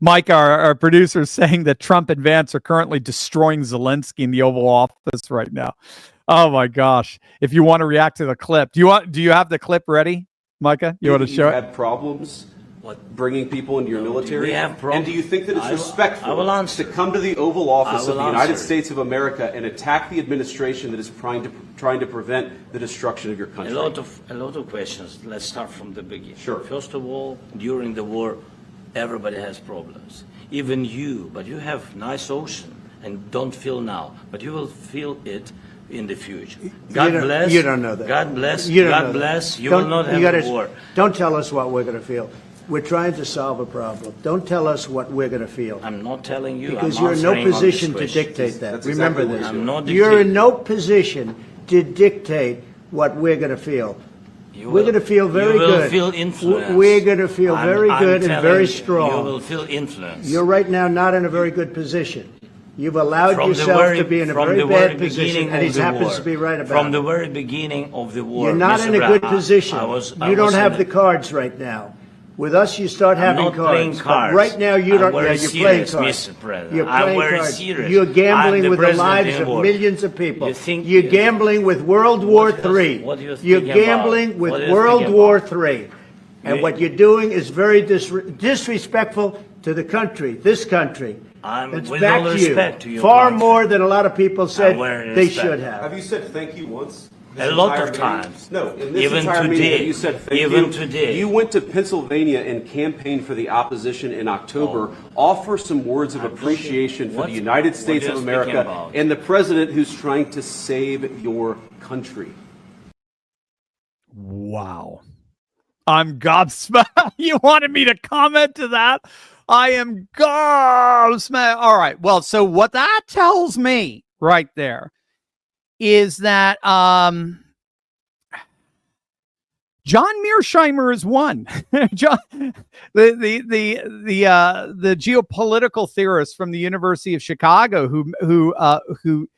Mike, our producer, is saying that Trump and Vance are currently destroying Zelensky in the Oval Office right now. Oh my gosh! If you want to react to the clip, do you have the clip ready, Micah? You want to show it? Had problems bringing people into your military? We have problems. And do you think that it's respectful to come to the Oval Office of the United States of America and attack the administration that is trying to prevent the destruction of your country? A lot of questions. Let's start from the beginning. Sure. First of all, during the war, everybody has problems. Even you, but you have nice ocean and don't feel now, but you will feel it in the future. God bless. You don't know that. God bless. You don't God know bless. That. You will not have a war. Don't tell us what we're going to feel. We're trying to solve a problem. Don't tell us what we're going to feel. I'm not telling you. Because you're in no position to dictate that. Remember this. I'm not dictating. You're in no position to dictate what we're going to feel. We're going to feel very good. You will feel influence. We're going to feel very good and very strong. You will feel influence. You're right now not in a very good position. You've allowed yourself to be in a very bad position, and he happens to be right about it. From the very beginning of the war, you're not in a good position. You don't have the cards right now. With us, you start having cards. Playing cards. Right now, you don't. Yeah, you're playing cards. Mr. President. You're playing cards. Serious. You're gambling with the lives of millions of people. You're gambling with World War III. You're gambling with World War III. And what you're doing is very disrespectful to the country, this country. It's back to you. Far more than a lot of people said they should have. Have you said thank you once? A lot of times. No, in this even entire today. Meeting, you said thank even you. Today. You went to Pennsylvania and campaigned for the opposition in October. Offer some words of appreciation for the United States of America and the president who's trying to save your country. Wow. I'm gobsmacked. You wanted me to comment to that? I am gobsmacked. All right. Well, so what that tells me right there is that John Mearsheimer is one. John, the geopolitical theorist from the University of Chicago who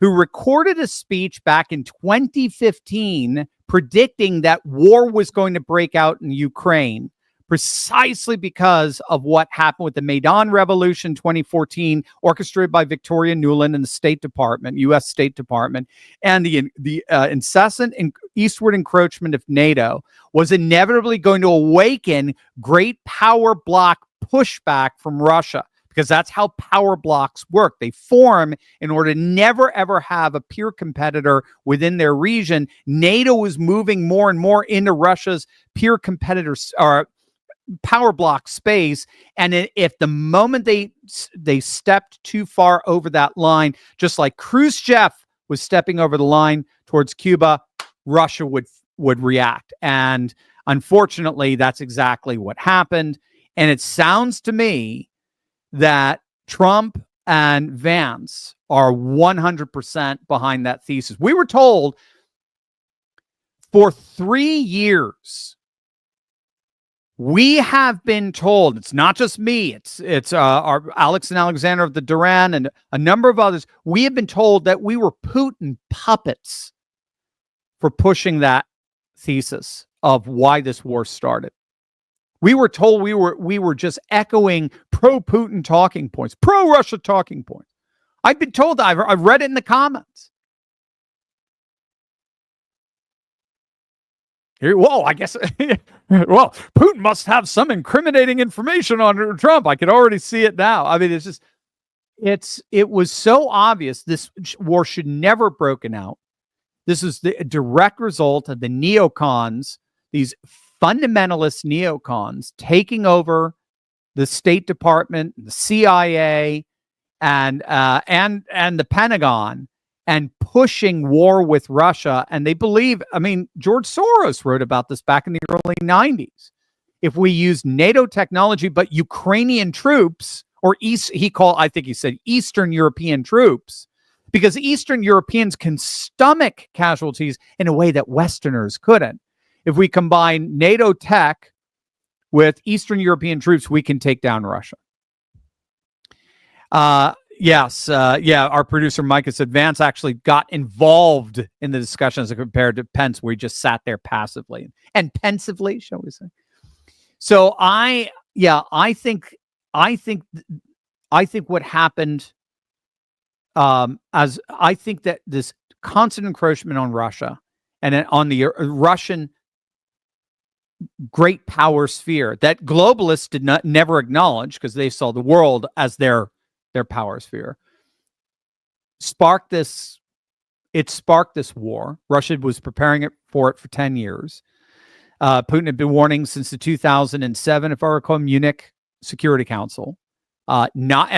recorded a speech back in 2015 predicting that war was going to break out in Ukraine precisely because of what happened with the Maidan Revolution 2014, orchestrated by Victoria Nuland and the State Department, U.S. State Department, and the incessant eastward encroachment of NATO was inevitably going to awaken great power bloc pushback from Russia, because that's how power blocks work. They form in order to never, ever have a peer competitor within their region. NATO is moving more and more into Russia's peer competitors, or power block space, and if the moment they stepped too far over that line, just like Khrushchev was stepping over the line towards Cuba, Russia would react. And unfortunately, that's exactly what happened. And it sounds to me that Trump and Vance are 100% behind that thesis. We were told for 3 years. We have been told, it's not just me, it's our Alex and Alexander of the Duran and a number of others. We have been told that we were Putin puppets for pushing that thesis of why this war started. We were told we were just echoing pro-Putin talking points, pro-Russia talking points. I've been told that. I've read it in the comments. Well, I guess, well, Putin must have some incriminating information on Trump. I could already see it now. I mean, it was so obvious this war should never have broken out. This is the direct result of the neocons, these fundamentalist neocons taking over the State Department, the CIA, and the Pentagon, and pushing war with Russia. And they believe, I mean, George Soros wrote about this back in the early 90s. If we use NATO technology, but Ukrainian troops, or I think he said Eastern European troops, because Eastern Europeans can stomach casualties in a way that Westerners couldn't. If we combine NATO tech with Eastern European troops, we can take down Russia. Yes. Our producer, Micah, said Vance actually got involved in the discussions compared to Pence, where he just sat there passively and pensively, shall we say. So I yeah, I think what happened, as I think that this constant encroachment on Russia and on the Russian great power sphere that globalists did never acknowledge, because they saw the world as their power sphere, sparked this war. Russia was preparing for it for 10 years. Putin had been warning since the 2007, if I recall, Munich Security Council, not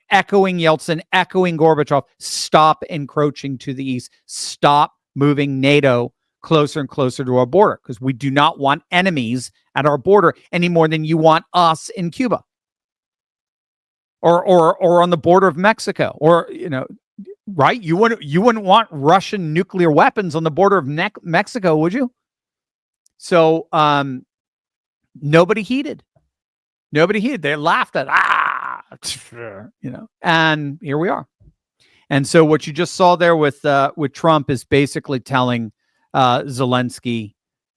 echoing Yeltsin, echoing Gorbachev, stop encroaching to the east, stop moving NATO closer and closer to our border, because we do not want enemies at our border any more than you want us in Cuba or on the border of Mexico, or right? You wouldn't want Russian nuclear weapons on the border of Mexico, would you? So nobody heeded. They laughed at and here we are. And so what you just saw there with Trump is basically telling Zelensky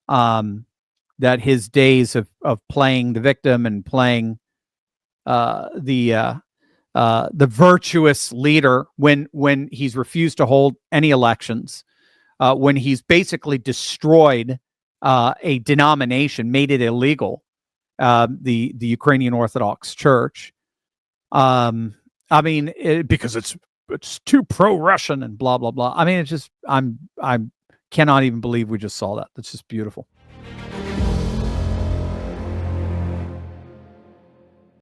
that his days of playing the victim and playing the virtuous leader when he's refused to hold any elections, when he's basically destroyed a denomination, made it illegal, the Ukrainian Orthodox Church. I mean, because it's too pro-Russian and blah blah blah. I mean, it's just I cannot even believe we just saw that. That's just beautiful.